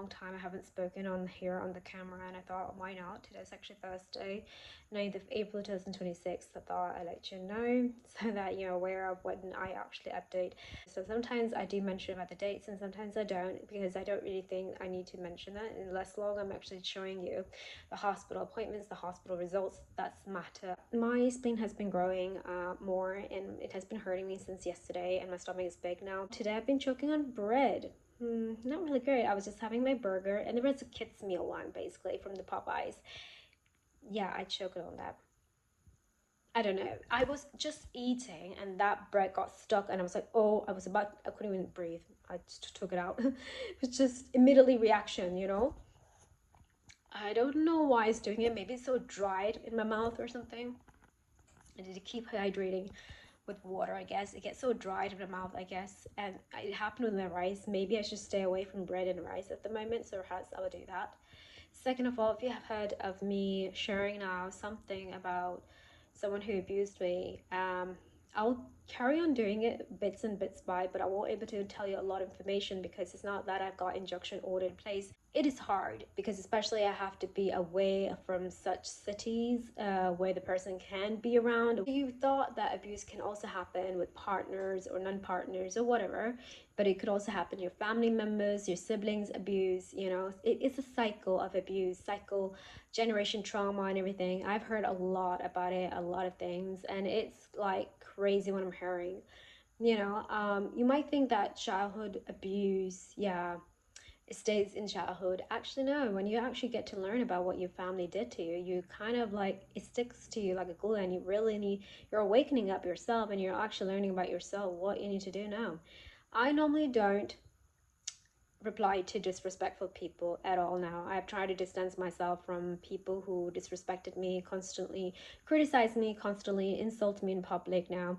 long time I haven't spoken on here on the camera, and I thought, why not? Today's actually Thursday, 9th of April 2026. I thought I'd let you know so that you're aware of when I actually update. So sometimes I do mention about the dates and sometimes I don't, because I don't really think I need to mention that unless long I'm actually showing you the hospital appointments, the hospital results. That's matter. My spleen has been growing more, and it has been hurting me since yesterday, and my stomach is big now. Today I've been choking on bread. Not really great. I was just having my burger, and it was a kid's meal one, basically, from the Popeyes. Yeah, I choked on that. I don't know. I was just eating, and that bread got stuck, and I was like, oh, I couldn't even breathe. I just took it out. It was just immediately reaction, you know? I don't know why it's doing it. Maybe it's so dried in my mouth or something. I need to keep hydrating with water, I guess. It gets so dried in the mouth, I guess. And it happened with my rice. Maybe I should stay away from bread and rice at the moment, so perhaps I will do that. Second of all, if you have heard of me sharing now something about someone who abused me, I'll carry on doing it bits and bits by, but I won't able to tell you a lot of information because it's not that I've got injunction order in place. It is hard because especially I have to be away from such cities where the person can be around. You thought that abuse can also happen with partners or non-partners or whatever, but it could also happen to your family members, your siblings abuse, you know. It's a cycle of abuse, cycle, generation trauma and everything. I've heard a lot about it, a lot of things, and it's like crazy when I'm hearing, you know. You might think that childhood abuse, yeah, it stays in childhood. Actually no, when you actually get to learn about what your family did to you, you kind of like, it sticks to you like a glue, and you really need, you're awakening up yourself, and you're actually learning about yourself, what you need to do now. I normally don't reply to disrespectful people at all now. I've tried to distance myself from people who disrespected me, constantly criticize me, constantly insult me in public now.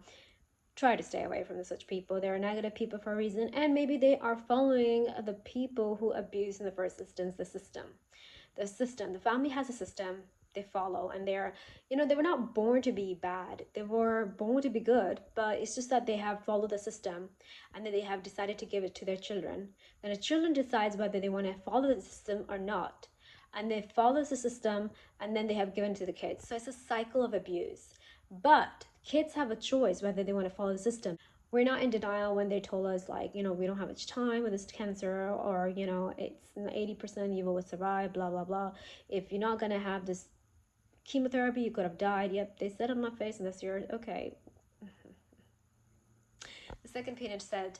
Try to stay away from such people. They're negative people for a reason, and maybe they are following the people who abuse in the first instance the system. The family has a system they follow, and they're, you know, they were not born to be bad, they were born to be good, but it's just that they have followed the system, and then they have decided to give it to their children. Then the children decides whether they want to follow the system or not, and they follow the system, and then they have given to the kids. So it's a cycle of abuse, but kids have a choice whether they want to follow the system. We're not in denial when they told us, like, you know, we don't have much time with this cancer, or, you know, it's 80% you will survive, blah blah blah. If you're not gonna have this chemotherapy, you could have died. Yep, they said on my face, and that's yours. Okay. The second peanut said,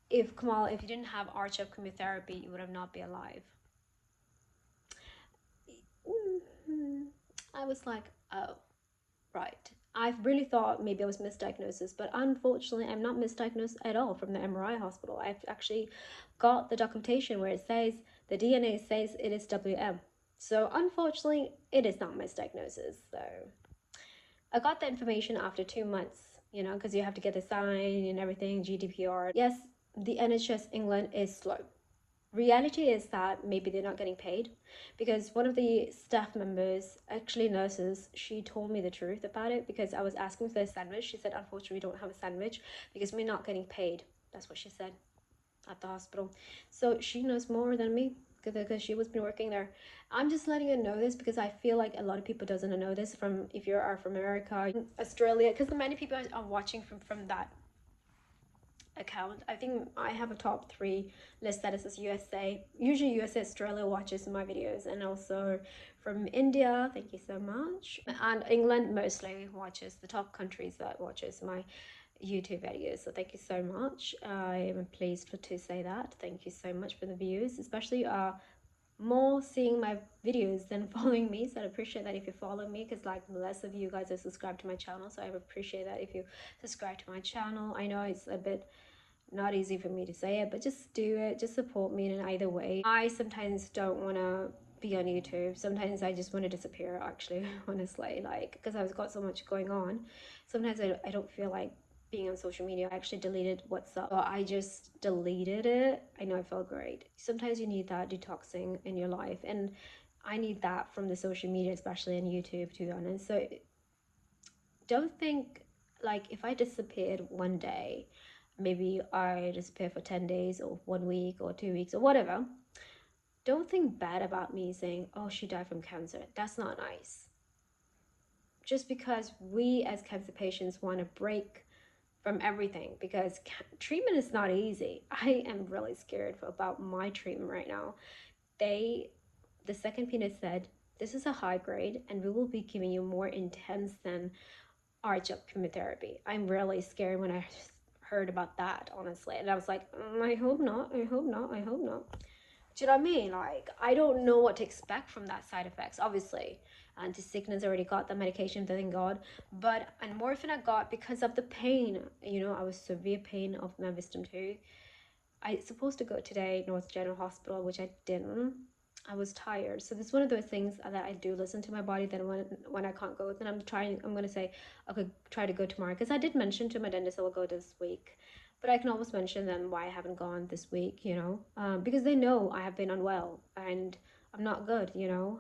if Kamal, if you didn't have R-CHOP chemotherapy, you would have not be alive. I was like, oh, right. I really thought maybe I was misdiagnosis, but unfortunately I'm not misdiagnosed at all from the MRI hospital. I've actually got the documentation where it says, the DNA says it is WM. So unfortunately it is not misdiagnosis. So I got the information after 2 months, you know, because you have to get the sign and everything, GDPR. Yes, the NHS England is slow. Reality is that maybe they're not getting paid, because one of the staff members, actually nurses, she told me the truth about it, because I was asking for a sandwich. She said, unfortunately, we don't have a sandwich because we're not getting paid. That's what she said at the hospital. So she knows more than me because she was been working there. I'm just letting you know this because I feel like a lot of people doesn't know this, from if you are from America, Australia, because many people are watching from that account. I think I have a top 3 list that is USA. Usually USA, Australia watches my videos, and also from India, thank you so much, and England mostly watches, the top countries that watches my YouTube videos. So thank you so much. I am pleased to say that. Thank you so much for the views, especially more seeing my videos than following me. So I appreciate that if you follow me, because like less of you guys are subscribed to my channel. So I appreciate that if you subscribe to my channel. I know it's a bit not easy for me to say it, but just do it. Just support me in either way. I sometimes don't want to be on YouTube. Sometimes I just want to disappear, actually, honestly, like, because I've got so much going on. Sometimes I don't feel like being on social media. I actually deleted WhatsApp. So I just deleted it. I know I felt great. Sometimes you need that detoxing in your life, and I need that from the social media, especially in YouTube, to be honest. So don't think like if I disappeared one day, maybe I disappear for 10 days or 1 week or 2 weeks or whatever, don't think bad about me saying, oh, she died from cancer. That's not nice. Just because we as cancer patients want to break from everything, because treatment is not easy. I am really scared about my treatment right now. The second peanut said, this is a high grade and we will be giving you more intense than R-CHOP chemotherapy. I'm really scared when I heard about that, honestly. And I was like, I hope not, I hope not, I hope not. Do you know what I mean? Like, I don't know what to expect from that side effects. Obviously, anti-sickness already got the medication, thank God. But and morphine I got because of the pain. You know, I was severe pain of my wisdom tooth. I was supposed to go today North General Hospital, which I didn't. I was tired. So this is one of those things that I do listen to my body. Then when I can't go, then I'm gonna say, okay, try to go tomorrow. Because I did mention to my dentist I will go this week. But I can always mention them why I haven't gone this week, you know, because they know I have been unwell and I'm not good, you know.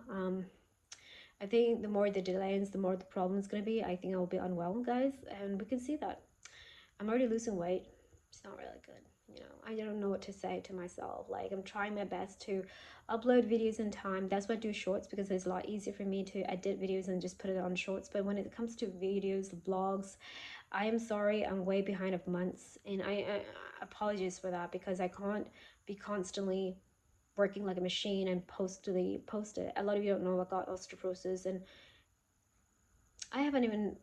I think the more the delays, the more the problem is going to be. I think I'll be unwell, guys, and we can see that. I'm already losing weight. It's not really good. You know, I don't know what to say to myself. Like, I'm trying my best to upload videos in time. That's why I do shorts, because it's a lot easier for me to edit videos and just put it on shorts. But when it comes to videos, vlogs, I am sorry, I'm way behind of months. And I apologize for that, because I can't be constantly working like a machine and post it. A lot of you don't know I got osteoporosis, and I haven't even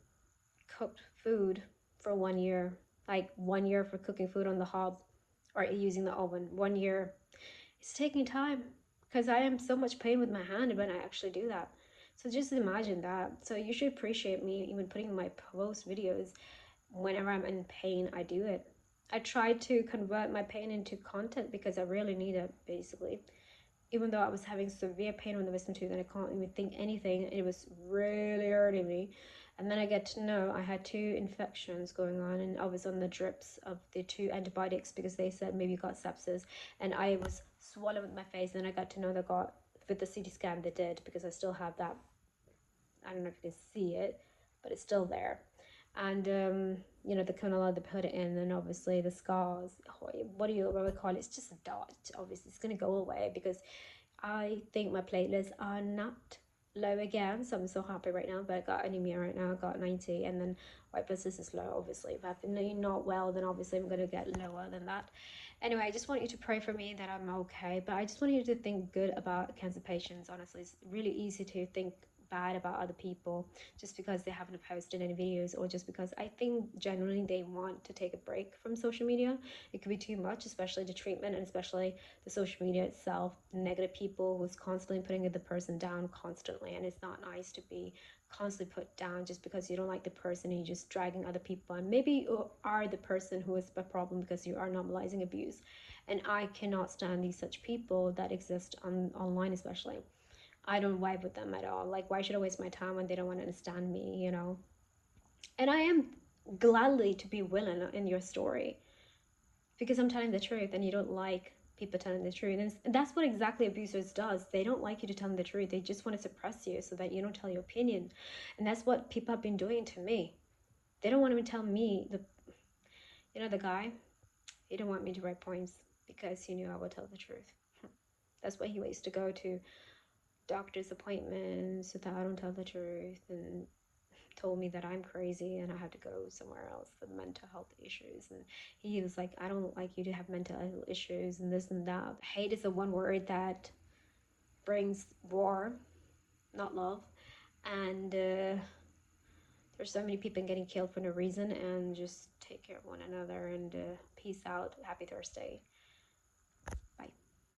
cooked food for 1 year. Like 1 year for cooking food on the hob or using the oven. 1 year. It's taking time because I am so much pain with my hand when I actually do that. So just imagine that. So you should appreciate me even putting my post videos. Whenever I'm in pain, I do it. I try to convert my pain into content because I really need it, basically. Even though I was having severe pain on the wisdom tooth and I can't even think anything, it was really hurting me. And then I get to know I had 2 infections going on, and I was on the drips of the 2 antibiotics because they said maybe you got sepsis. And I was swollen with my face, and I got to know they got, with the CT scan they did, because I still have that. I don't know if you can see it, but it's still there. And you know, the canal they put it in, and obviously the scars, what do you really call it? It's just a dot. Obviously it's going to go away because I think my platelets are not low again, so I'm so happy right now. But I got anemia right now. I got 90, and then white blood cells is low. Obviously, if I've been not well, then obviously I'm gonna get lower than that. Anyway, I just want you to pray for me that I'm okay. But I just want you to think good about cancer patients. Honestly, it's really easy to think bad about other people just because they haven't posted any videos, or just because I think generally they want to take a break from social media. It could be too much, especially the treatment, and especially the social media itself. Negative people who's constantly putting the person down constantly, and it's not nice to be constantly put down just because you don't like the person and you're just dragging other people, and maybe you are the person who is the problem because you are normalizing abuse. And I cannot stand these such people that exist online, especially. I don't vibe with them at all. Like, why should I waste my time when they don't want to understand me, you know? And I am gladly to be willing in your story because I'm telling the truth, and you don't like people telling the truth. And that's what exactly abusers does. They don't like you to tell them the truth. They just want to suppress you so that you don't tell your opinion. And that's what people have been doing to me. They don't want to tell me the guy, he didn't want me to write poems because he knew I would tell the truth. That's why he waits to go to doctor's appointments so that I don't tell the truth, and told me that I'm crazy and I had to go somewhere else for mental health issues. And he was like, I don't like you to have mental health issues and this and that. Hate is the one word that brings war, not love. And there's so many people getting killed for no reason. And just take care of one another, and peace out. Happy Thursday.